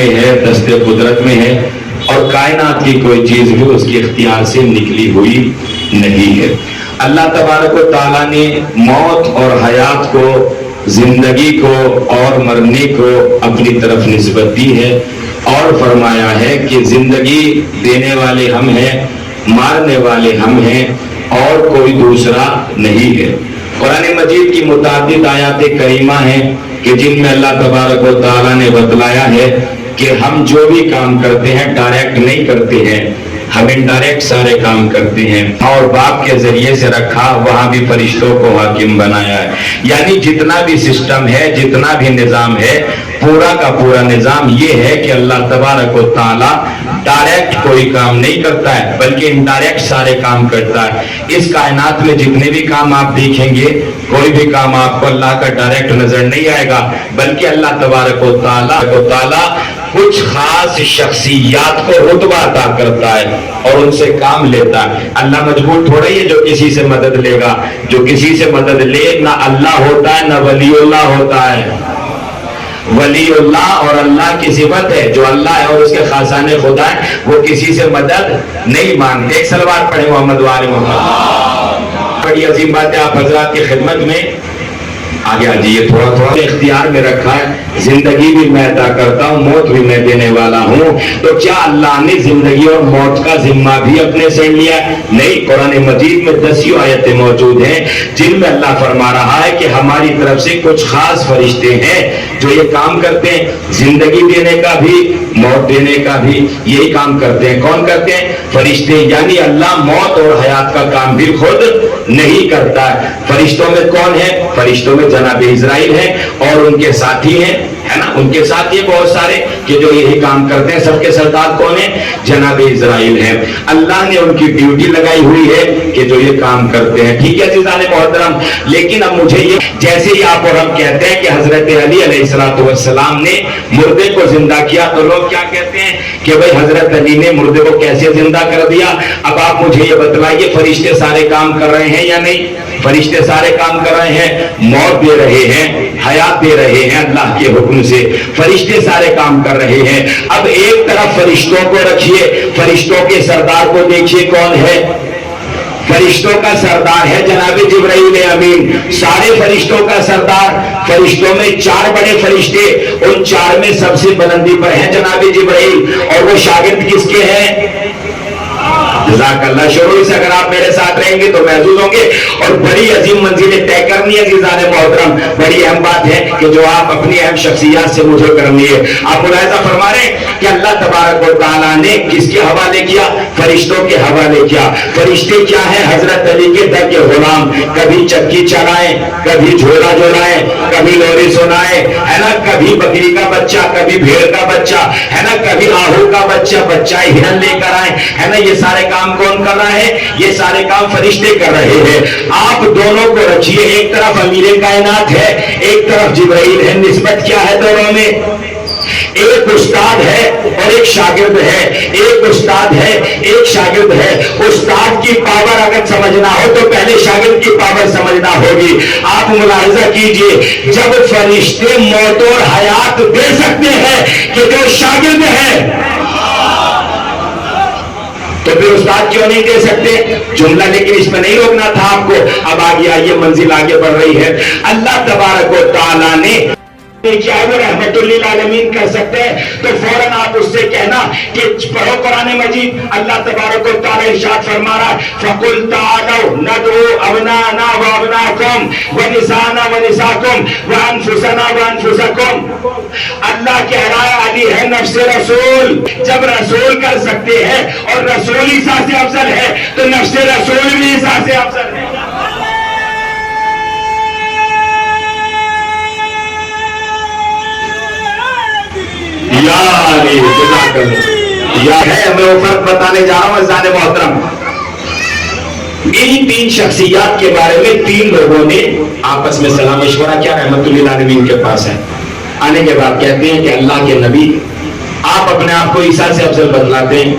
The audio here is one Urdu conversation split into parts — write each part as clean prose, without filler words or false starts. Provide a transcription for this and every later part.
میں ہے، دست قدرت میں ہے، اور کائنات کی کوئی چیز بھی اس کے اختیار سے نکلی ہوئی نہیں ہے۔ اللہ تبارک و تعالیٰ نے موت اور حیات کو، زندگی کو اور مرنے کو اپنی طرف نسبت دی ہے اور فرمایا ہے کہ زندگی دینے والے ہم ہیں، مارنے والے ہم ہیں، اور کوئی دوسرا نہیں ہے۔ قرآن مجید کی متعدد آیات کریمہ ہیں کہ جن میں اللہ تبارک و تعالیٰ نے بتلایا ہے کہ ہم جو بھی کام کرتے ہیں ڈائریکٹ نہیں کرتے ہیں، ہم انڈائریکٹ سارے کام کرتے ہیں، اور باپ کے ذریعے سے رکھا، وہاں بھی فرشتوں کو حاکم بنایا ہے۔ یعنی جتنا بھی سسٹم ہے، جتنا بھی نظام ہے، پورا کا پورا نظام یہ ہے کہ اللہ تبارک و تعالیٰ ڈائریکٹ کوئی کام نہیں کرتا ہے بلکہ انڈائریکٹ سارے کام کرتا ہے۔ اس کائنات میں جتنے بھی کام آپ دیکھیں گے، کوئی بھی کام آپ کو اللہ کا ڈائریکٹ نظر نہیں آئے گا، بلکہ اللہ تبارک و تعالیٰ کچھ خاص شخصیات کو رتبہ عطا کرتا ہے اور ان سے کام لیتا ہے۔ اللہ مجبور تھوڑا ہی ہے جو کسی سے مدد لے گا، جو کسی سے مدد لے نہ اللہ ہوتا ہے نہ ولی اللہ ہوتا ہے۔ ولی اللہ اور اللہ کی صفت ہے، جو اللہ ہے اور اس کے خاصان خدا ہے وہ کسی سے مدد نہیں مانگتے۔ ایک سلوات پڑھیں محمد وآل محمد۔ بڑی عظیم بات ہے آپ حضرات کی خدمت میں آگے آجیے، تھوڑا اختیار میں رکھا ہے، زندگی بھی میں عطا کرتا ہوں، موت بھی میں دینے والا ہوں۔ تو کیا اللہ نے زندگی اور موت کا ذمہ بھی اپنے سے لیا؟ نہیں، قرآن مجید میں 10 آیتیں موجود ہیں جن میں اللہ فرما رہا ہے کہ ہماری طرف سے کچھ خاص فرشتے ہیں جو یہ کام کرتے ہیں، زندگی دینے کا بھی موت دینے کا بھی یہی کام کرتے ہیں۔ کون کرتے ہیں؟ فرشتے، یعنی اللہ موت اور حیات کا کام بھی خود نہیں کرتا ہے۔ فرشتوں میں کون ہے؟ فرشتوں میں جناب اسرائیل ہیں اور ان کے ساتھی ہیں، ہے نا، ان کے ساتھی ہیں بہت سارے کہ جو یہی کام کرتے ہیں۔ سب کے سردار کون ہیں؟ جناب اسرائیل ہیں۔ اللہ نے ان کی ڈیوٹی لگائی ہوئی ہے کہ جو یہ کام کرتے ہیں، ٹھیک ہے عزیزان محترم۔ لیکن اب مجھے یہ، جیسے ہی آپ اور ہم کہتے ہیں کہ حضرت علی علیہ السلام نے مردے کو زندہ کیا، تو لوگ کیا کہتے ہیں کہ بھئی حضرت علی نے مردے کو کیسے زندہ کر دیا؟ اب آپ مجھے یہ بتلائیے، فرشتے سارے کام کر رہے ہیں یا نہیں؟ فرشتے سارے کام کر رہے ہیں، موت دے رہے ہیں، حیات دے رہے ہیں اللہ کے حکم سے، فرشتے سارے کام کر رہے ہیں۔ اب ایک طرف فرشتوں کو رکھیے، فرشتوں کے سردار کو دیکھیے کون ہے؟ فرشتوں کا سردار ہے جناب جبرائیل امین، سارے فرشتوں کا سردار۔ فرشتوں میں 4 بڑے فرشتے، ان 4 میں سب سے بلندی پر ہیں جناب جبرائیل، اور وہ شاگرد کس کے ہیں؟ جزاک اللہ۔ شروع سے اگر آپ میرے ساتھ رہیں گے تو محظوظ ہوں گے، اور بڑی عظیم منزلیں طے کرنی ہے عزیزان محترم۔ بڑی اہم بات ہے کہ جو آپ اپنی اہم شخصیات سے مجھے کرنی ہے۔ آپ ملاحظہ فرما رہے ہیں کہ اللہ تبارک و تعالیٰ نے کس کے حوالے کیا؟ فرشتوں کے حوالے کیا۔ فرشتے کیا ہیں؟ حضرت علی کے در کے غلام، کبھی چکی چلائیں، کبھی جھولا جھولائیں، کبھی لوری سنائیں، ہے نا، کبھی بکری کا بچہ، کبھی بھیڑ کا بچہ، ہے نا، کبھی آہو کا بچہ ہرن لے کر آئیں، ہے نا۔ یہ سارے کام کون کر رہا ہے؟ یہ سارے کام فرشتے کر رہے ہیں۔ آپ دونوں کو رکھیے، ایک طرف امیر کائنات ہے، ایک طرف جبرائیل ہے۔ نسبت کیا ہے دونوں میں؟ ایک استاد ہے اور ایک شاگرد ہے، ایک استاد ہے ایک شاگرد ہے۔ استاد کی پاور اگر سمجھنا ہو تو پہلے شاگرد کی پاور سمجھنا ہوگی۔ آپ ملاحظہ کیجئے، جب فرشتے موت اور حیات دے سکتے ہیں کہ جو شاگرد ہے، تو پھر استاد کیوں نہیں دے سکتے؟ جملہ لیکن اس میں نہیں روکنا تھا آپ کو۔ اب آگے آئیے، منزل آگے بڑھ رہی ہے۔ اللہ تبارک و تعالیٰ نے کیا وہ رحمت للعالمین کر سکتے ہیں تو فوراً آپ اس سے کہنا کہ پڑھو قرآن مجید۔ اللہ تبارک و تعالیٰ ارشاد فرما رہا ہے فَقُلْ تَعَالَوْا نَدْعُوا أَبْنَاءَنَا وَأَبْنَاءَكُمْ وَنِسَاءَنَا وَنِسَاءَكُمْ وَأَنفُسَنَا وَأَنفُسَكُمْ۔ اللہ کہہ رہا ہے علی ہے نفس رسول۔ جب رسول کر سکتے ہیں اور رسول ہی سب سے افضل ہے تو نفس رسول بھی سب سے افضل ہے۔ میں وہ فرق بتانے جا رہا ہوں عزیزان محترم۔ انہی 3 شخصیات کے بارے میں 3 لوگوں نے آپس میں سلام مشورہ کیا، رحمت للعالمین کے پاس ہے۔ آنے کے بعد کہتے ہیں کہ اللہ کے نبی، آپ اپنے آپ کو عیسیٰ سے افضل بتلاتے ہیں،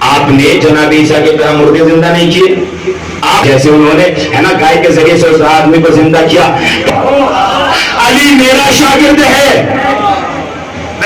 آپ نے جناب عیسیٰ کی طرح مردے زندہ نہیں کیے، آپ جیسے انہوں نے ہے نا گائے کے ذریعے سے اس آدمی کو زندہ کیا۔ علی میرا شاگرد ہے،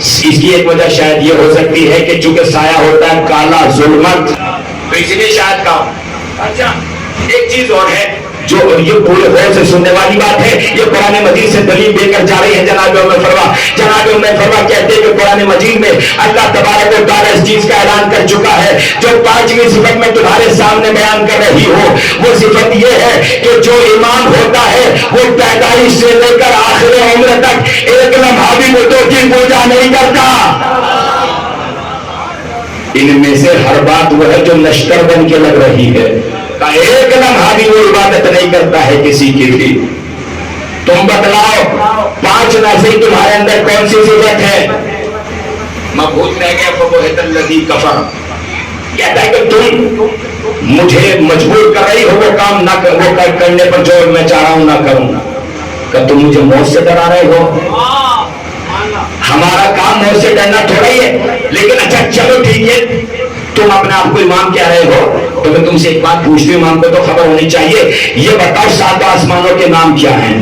اس کی ایک وجہ شاید یہ ہو سکتی ہے کہ چونکہ سایہ ہوتا ہے کالا ظلمت، تو اس لیے شاید کہا. اچھا ایک چیز اور ہے جو یہ پورے غور سے سننے والی بات ہے، یہ قرآن مجید سے دلیل دے کر جا رہی ہے جناب ام فروا کہتے ہیں کہ قرآن مجید میں اللہ تبارک و تعالیٰ اس چیز کا اعلان کر چکا ہے. جو پانچویں صفت میں تمہارے سامنے بیان کر رہی ہوں وہ صفت یہ ہے کہ جو ایمان ہوتا ہے وہ پیدائش سے لے کر آخر عمر تک ایک لمحہ بھی بتوں کی پوجا نہیں کرتا. ان میں سے ہر بات وہ ہے جو نشتر بن کے لگ رہی ہے، ایک لمحہ بھی وہ عبادت نہیں کرتا ہے کسی کی بھی. تم بتلاؤ پانچ میں سے تمہارے اندر کون سی صفت ہے؟ مبہوت رہ گیا فبہت الذی کفر. کہتا ہے کہ تم مجھے مجبور کر رہی ہو وہ کام نہ وہ کرنے پر جو میں چاہ رہا ہوں نہ کروں. کہ تم مجھے موت سے ڈرا رہے ہو؟ ہمارا کام موت سے ڈرنا تھوڑا ہی ہے. لیکن اچھا چلو ٹھیک ہے، تم اپنے آپ کو امام کہہ رہے ہو تو میں تم سے ایک بات پوچھتی ہوں، امام کو تو خبر ہونی چاہیے. یہ بتاؤ ساتوں آسمانوں کے نام کیا ہیں؟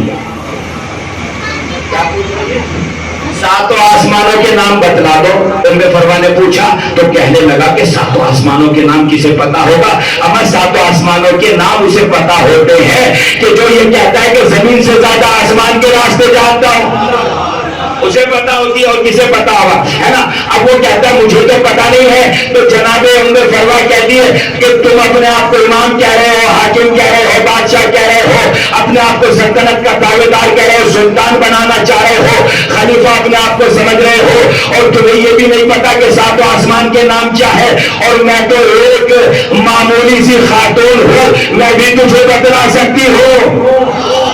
ساتوں آسمانوں کے نام بتلا دو. ام فروا نے پوچھا تو کہنے لگا کہ ساتوں آسمانوں کے نام کسے پتا ہوگا؟ اما ساتوں آسمانوں کے نام اسے پتا ہوتے ہیں کہ جو یہ کہتا ہے کہ زمین سے زیادہ آسمان کے راستے جانتا ہوں، اسے پتا ہوتی ہے. اور کسے پتا ہوگا ہے نا. اب وہ کہتا ہے مجھے تو پتا نہیں ہے. تو جناب ام فروا کہتی ہے کہ تم اپنے آپ کو امام کہہ رہے ہو، حاکم کہہ رہے ہو، بادشاہ کہہ رہے ہو، اپنے آپ کو سلطنت کا دعوے دار کہہ رہے ہو، سلطان بنانا چاہ رہے ہو، خلیفہ اپنے آپ کو سمجھ رہے ہو، اور تمہیں یہ بھی نہیں پتا کہ ساتوں آسمان کے نام کیا ہے. اور میں تو ایک معمولی سی خاتون ہوں، میں بھی تجھے بتلا سکتی ہوں.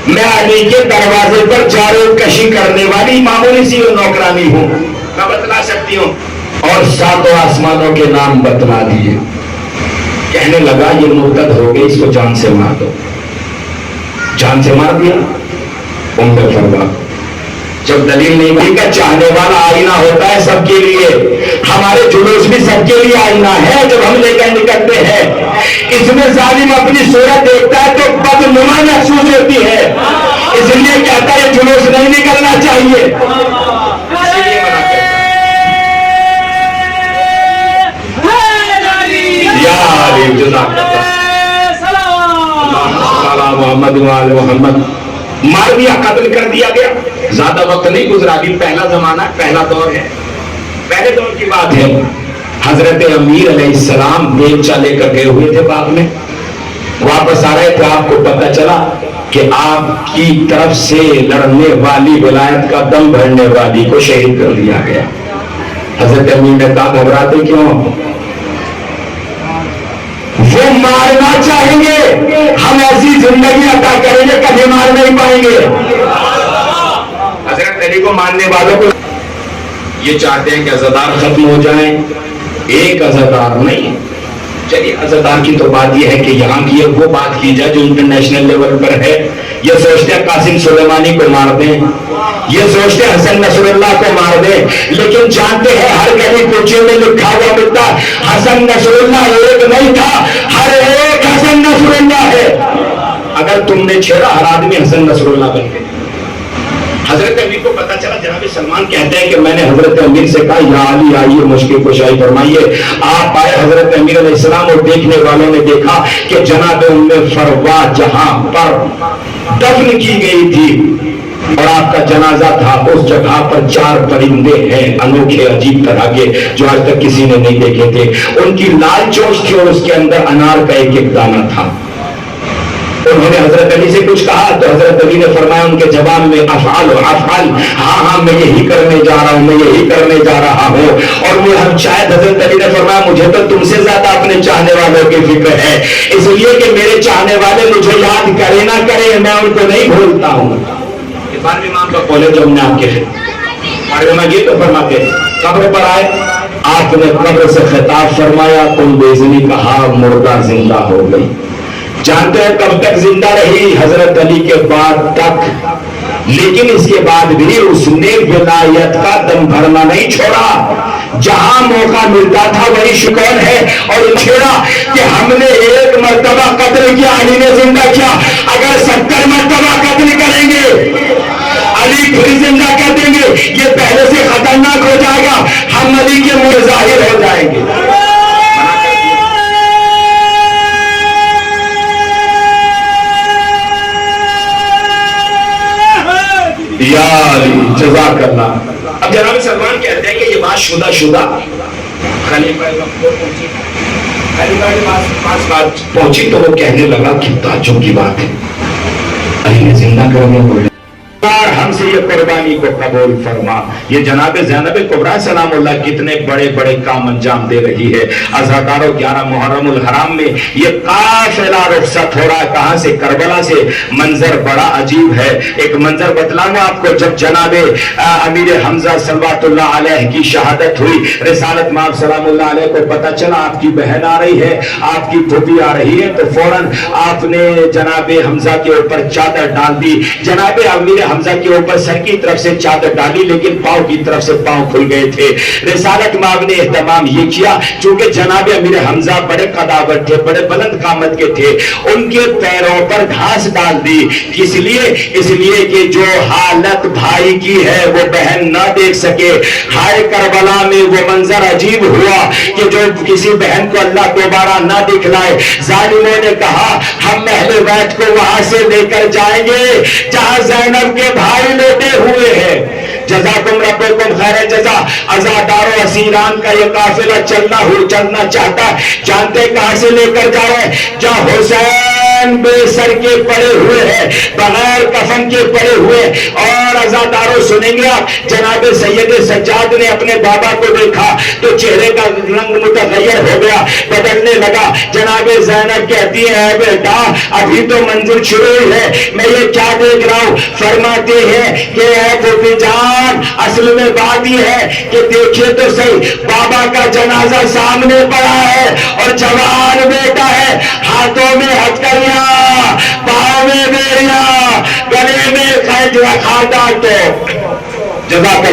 میں علی کے دروازے پر جارو کشی کرنے والی معمولی سی نوکرانی ہوں، میں بتلا سکتی ہوں. اور ساتوں آسمانوں کے نام بتلا دیے. کہنے لگا یہ مرتد ہو گئی، اس کو جان سے مار دو. جان سے مار دیا. ام فروا جب دلیل نہیں ملی کا چاہنے والا آئینہ ہوتا ہے سب کے لیے. ہمارے جلوس بھی سب کے لیے آئینہ ہے جب ہم لے کر نکلتے ہیں. اس میں ظالم اپنی صورت دیکھتا ہے تو بدنما محسوس ہوتی ہے، اس لیے کہتا ہے جلوس نہیں نکلنا چاہیے. محمد محمد مار دیا، قتل کر دیا گیا. زیادہ وقت نہیں گزرا، بھی پہلا زمانہ پہلا دور ہے. پہلے دور کی بات ہے. حضرت امیر علیہ السلام بیلچہ لے کر گئے ہوئے تھے باغ میں، واپس آ رہے تھے. آپ کو پتہ چلا کہ آپ کی طرف سے لڑنے والی ولایت کا دم بھرنے والی کو شہید کر دیا گیا. حضرت امیر نے کہا گھبراتے کیوں؟ وہ مارنا چاہیں گے، ہم ایسی زندگی عطا کریں گے کبھی مار نہیں پائیں گے. حضرت علی کو ماننے والوں کو یہ چاہتے ہیں کہ عزادار ختم ہو جائیں. ایک عزادار نہیں. چلیے عزادار کی تو بات یہ ہے کہ یہاں کی وہ بات کی جائے جو انٹرنیشنل لیول پر ہے. یہ سوچتے ہیں قاسم سلیمانی کو مار دیں، یہ سوچتے ہیں حسن نصر اللہ کو مار دیں، لیکن جانتے ہیں ہر گلی کوچے میں لکھا ہوا ملتا حسن نصر اللہ ایک نہیں تھا، ہر ایک حسن نصر اللہ ہے. اگر تم نے چھیڑا ہر آدمی حسن نصر اللہ بن گئے. حضرت امیر کو پتا چلا. جناب سلمان کہتے ہیں کہ میں نے حضرت امیر سے کہا یا علی آئیے مشکل کشائی فرمائیے. آپ آئے. حضرت امیر علیہ السلام اور دیکھنے والوں نے دیکھا کہ جناب ام فروا جہاں پر دفن کی گئی تھی اور آپ کا جنازہ تھا اس جگہ پر 4 پرندے ہیں انوکھے عجیب طرح کے جو آج تک کسی نے نہیں دیکھے تھے. ان کی لال چونچ تھی اور اس کے اندر انار کا ایک دانہ تھا. انہوں نے حضرت علی سے کچھ کہا تو حضرت علی نے فرمایا ان کے جواب میں افعال افعال، ہاں میں یہی کرنے جا رہا ہوں، میں یہی کرنے جا رہا ہوں. اور وہ ہم شاید حضرت علی نے فرمایا مجھے تو تم سے زیادہ اپنے چاہنے والوں کی فکر ہے، اس لیے کہ میرے چاہنے والے مجھے یاد کرے نہ کرے میں ان کو نہیں بھولتا ہوں. بارہویں امام کا قول ہے جو ہم نے آپ کے بارے میں یہ تو فرماتے قبر پر آئے، آپ نے قبر سے خطاب فرمایا تم بے اذنی کہا مردہ زندہ ہو گئی. جانتے ہیں کب تک زندہ رہی؟ حضرت علی کے بعد تک. لیکن اس کے بعد بھی اس نے ولایت کا دم بھرنا نہیں چھوڑا. جہاں موقع ملتا تھا وہی شکون ہے اور چھیڑا کہ ہم نے 1 مرتبہ قتل کیا علی نے زندہ کیا، اگر 70 مرتبہ قتل کریں گے، علی پھر زندہ کر دیں گے، یہ پہلے سے خطرناک ہو جائے گا، ہم علی کے منہ ظاہر ہو جائیں گے۔ یا علی جزاک اللہ۔ اب جناب سلمان کہتے ہیں کہ یہ بات شدہ خلیفہ کے پاس بات پہنچی تو وہ کہنے لگا کہ تعجب کی بات ہے، علی نے زندہ کر دیا، ہم سے یہ قربانی کو قبول فرما۔ یہ جناب زینب کبریٰ سلام اللہ کتنے بڑے بڑے کام انجام دے رہی ہے۔ عزاداروں 11 محرم الحرام میں یہ قافلہ رخصت ہو رہا ہے، کہاں سے؟ کربلا سے۔ منظر بڑا عجیب ہے، ایک منظر بتلاؤں آپ کو۔ جب جناب امیر حمزہ صلوات اللہ علیہ کی شہادت ہوئی، رسالت مآب سلام اللہ علیہ کو پتہ چلا آپ کی بہن آ رہی ہے، آپ کی پھوپھی آ رہی ہے، تو فوراً آپ نے جناب حمزہ کے اوپر چادر ڈال دی۔ جناب امیر حمزہ کے اوپر سر کی طرف سے چادر ڈالی، لیکن پاؤں کی طرف سے پاؤں کھل گئے تھے۔ رسالت مآب نے اہتمام یہ کیا، چونکہ جناب امیر حمزہ بڑے قداور تھے، بڑے بلند قامت کے تھے، ان کے پیروں پر گھاس ڈال دی۔ اس لیے کہ جو حالت بھائی کی ہے وہ بہن نہ دیکھ سکے۔ ہائے کربلا میں وہ منظر عجیب ہوا کہ جو کسی بہن کو اللہ دوبارہ نہ دکھلائے۔ ظالموں نے کہا ہم اہل بیت کو وہاں سے لے کر جائیں گے جہاں زینب کے بھائی لیٹے ہوئے ہیں۔ جزاکم ربکم خیر جزا۔ عزاداروں اسیران کا یہ قافلہ چلنا چاہتا ہے، جانتے کہاں سے لے کر جا رہے ہیں؟ جہاں حسین بے سر کے پڑے ہوئے ہیں، بغیر کفن کے پڑے ہوئے۔ اور عزاداروں سنیں گے آپ، جناب سید سجاد نے اپنے بابا کو دیکھا تو چہرے کا رنگ متغیر ہو گیا، بدلنے لگا۔ جناب زینب کہتی ہے اے بیٹا ابھی تو منظر شروع ہوئی ہے، میں یہ کیا دیکھ رہا ہوں؟ فرماتے ہیں کہ اے پھوپھی جان اصل میں بات یہ ہے کہ دیکھیے تو صحیح، بابا کا جنازہ سامنے پڑا ہے اور جوان بیٹا ہے، ہاتھوں میں ہتھکڑیاں، پاؤں میں بیڑیاں، گلے میں قید خاردار تو جزاک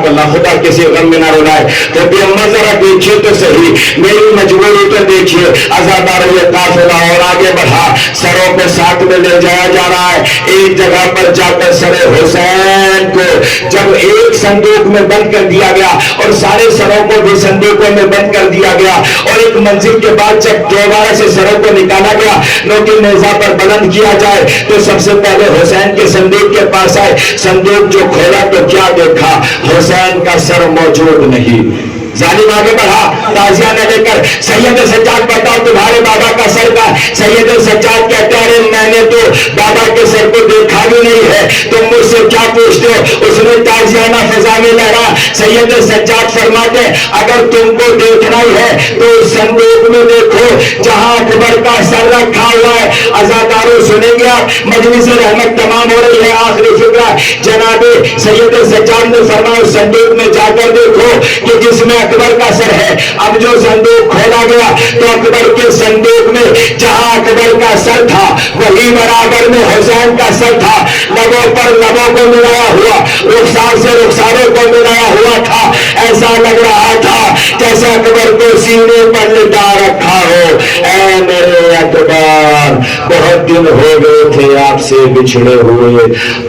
اللہ خدا کسی غم میں نہ رلائے۔ تو بھی اما ذرا دیکھیے تو صحیح، میری مجبوری تو دیکھیے۔ عزادار یہ قافلہ اور آگے بڑھا، سروں کو ساتھ میں لے جایا جا رہا ہے۔ ایک جگہ پر جا کر سر حسین کو جب ایک صندوق میں بند کر دیا گیا اور سارے سروں کو بھی صندوقوں میں بند کر دیا گیا، اور ایک منزل کے بعد جب دوبارہ سے سروں کو نکالا گیا نوکر نیزہ پر بلند کیا جائے، تو سب سے پہلے حسین کے صندوق کے پاس آئے۔ صندوق جو کھولا تو کیا دیکھا؟ حسین کا سر موجود نہیں۔ ظالم آگے بڑھا، تازیہ نہ لے کر سید سجاد بتاؤ تمہارے بابا کا سر کا؟ سید سجاد کہتا ہے میں نے تو بابا کے سر کو دیکھا بھی نہیں ہے، تم مجھ سے کیا پوچھتے ہو؟ اس نے تازیانہ فضا میں لہرا۔ سید سجاد فرماتے اگر تم کو دیکھنا ہی ہے تو صندوق میں دیکھو جہاں اکبر کا سر رکھا ہوا ہے۔ عزاداروں سنیں گے آپ، مجلس رحمت تمام ہو رہی ہے، آخری فکرہ جناب سید سجاد نے فرمایا صندوق میں جا کر دیکھو کہ جس میں اکبر کا سر ہے۔ اب جو صندوق کھولا گیا تو اکبر کے صندوق میں جہاں اکبر کا سر تھا وہی برابر میں حسین کا سر تھا، لبوں پر لبوں کو ملایا ہوا، رخسار سے رخساروں کو ملایا ہوا تھا۔ ایسا لگ رہا تھا جیسے اکبر کو سینے پر لٹا رکھا ہو۔ اے میرے اکبر بہت دن ہو گئے تھے آپ سے بچھڑے ہوئے،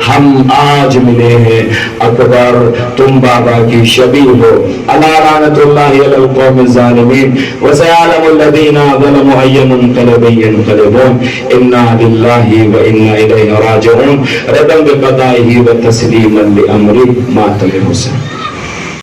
ہم آج ملے ہیں۔ اکبر تم بابا کی شبیہ ہو۔ اللہ لعنت اللہ علی القوم الظالمین وسيعلم الذين ظلموا أي منقلب ينقلبون إنا لله وإنا إليه راجعون رضا بقضائه وتسليما لأمره مات الحسين۔